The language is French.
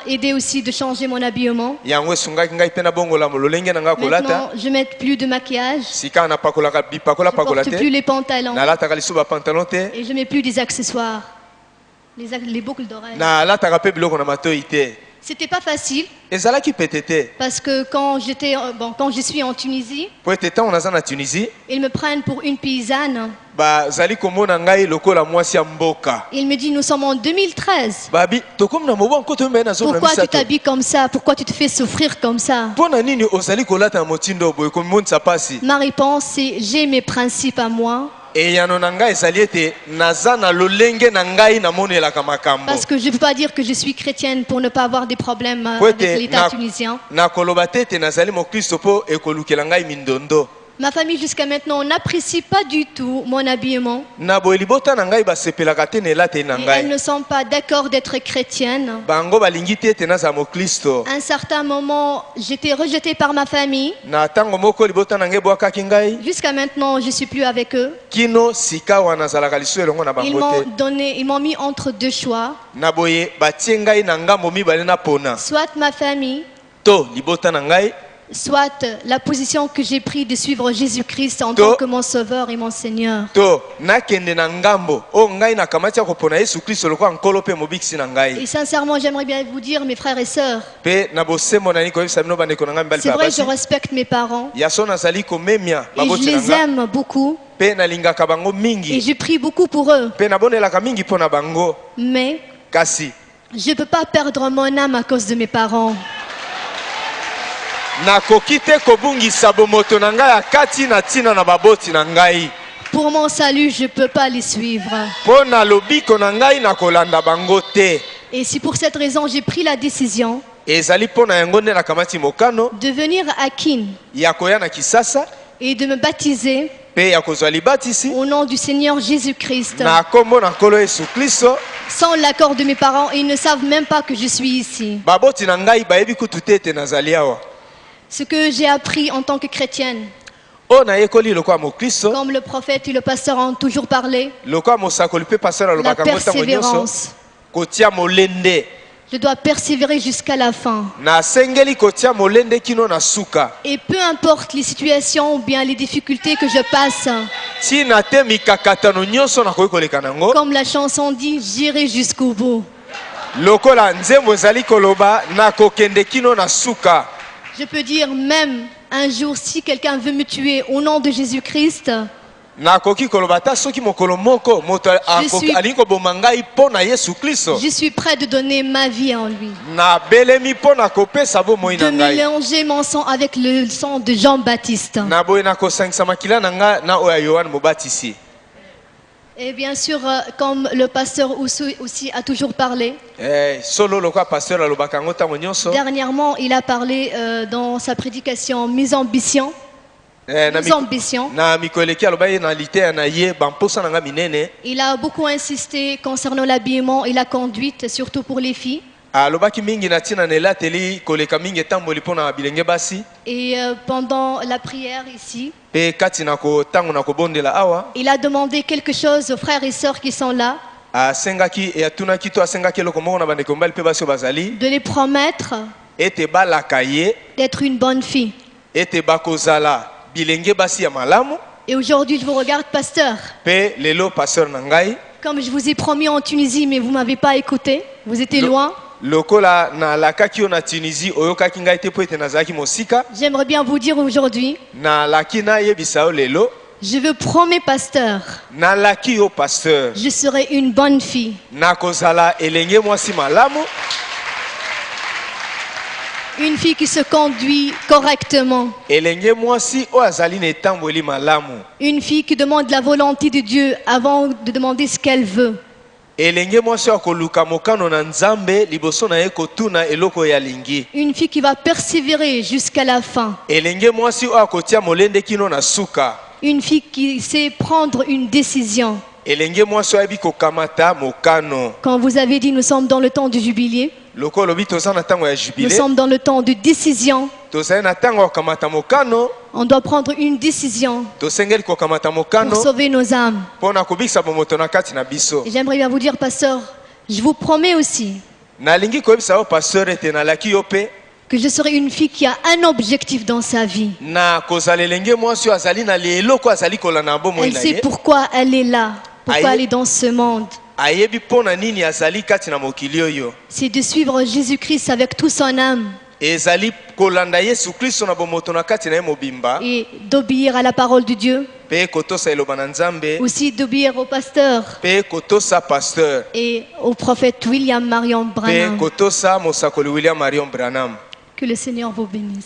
aidé aussi de changer mon habillement. Maintenant, je ne mets plus de maquillage. Je ne porte plus les pantalons. Et je ne mets plus des accessoires. Les boucles d'oreilles. C'était pas facile. Parce que quand je suis en Tunisie, ils me prennent pour une paysanne. Il me dit, nous sommes en 2013. Pourquoi tu t'habilles comme ça? Pourquoi tu te fais souffrir comme ça? Ma réponse, c'est j'ai mes principes à moi. Parce que je ne peux pas dire que je suis chrétienne pour ne pas avoir des problèmes avec l'État tunisien. Ma famille jusqu'à maintenant n'apprécie pas du tout mon habillement. Et elles ne sont pas d'accord d'être chrétienne. À un certain moment, j'étais rejetée par ma famille. Jusqu'à maintenant, je ne suis plus avec eux. Ils m'ont mis entre deux choix. Soit ma famille, soit la position que j'ai prise de suivre Jésus-Christ en tant que mon sauveur et mon Seigneur. Et sincèrement, j'aimerais bien vous dire, mes frères et sœurs, c'est vrai, je respecte mes parents et je les aime beaucoup et je prie beaucoup pour eux. Mais je ne peux pas perdre mon âme à cause de mes parents. Pour mon salut, je ne peux pas les suivre. Et c'est pour cette raison que j'ai pris la décision de venir à Kin et de me baptiser au nom du Seigneur Jésus-Christ. Sans l'accord de mes parents, ils ne savent même pas que je suis ici. Ce que j'ai appris en tant que chrétienne, comme le prophète et le pasteur ont toujours parlé, la persévérance. Je dois persévérer jusqu'à la fin. Et peu importe les situations ou bien les difficultés que je passe, comme la chanson dit, j'irai jusqu'au bout. Je peux dire même un jour si quelqu'un veut me tuer au nom de Jésus-Christ, je suis prêt de donner ma vie en lui. De mélanger mon sang avec le sang de Jean-Baptiste. Et bien sûr, comme le pasteur aussi a toujours parlé, dernièrement, il a parlé dans sa prédication Mes ambitions. Il a beaucoup insisté concernant l'habillement et la conduite, surtout pour les filles. Et pendant la prière ici, il a demandé quelque chose aux frères et sœurs qui sont là, de les promettre d'être une bonne fille. Et aujourd'hui, je vous regarde, pasteur. Comme je vous ai promis en Tunisie, mais vous ne m'avez pas écouté, vous étiez loin. J'aimerais bien vous dire aujourd'hui, je vous promets, pasteur, je serai une bonne fille. Une fille qui se conduit correctement. Une fille qui demande la volonté de Dieu avant de demander ce qu'elle veut. Une fille qui va persévérer jusqu'à la fin. Une fille qui sait prendre une décision. Quand vous avez dit nous sommes dans le temps du jubilé, nous sommes dans le temps de décision. On doit prendre une décision pour sauver nos âmes. Et j'aimerais bien vous dire, pasteur, je vous promets aussi que je serai une fille qui a un objectif dans sa vie. Elle sait pourquoi elle est là, pourquoi elle est dans ce monde. C'est de suivre Jésus-Christ avec toute son âme. Et d'obéir à la parole de Dieu. Aussi d'obéir au pasteur. Et au prophète William Marion Branham. Que le Seigneur vous bénisse.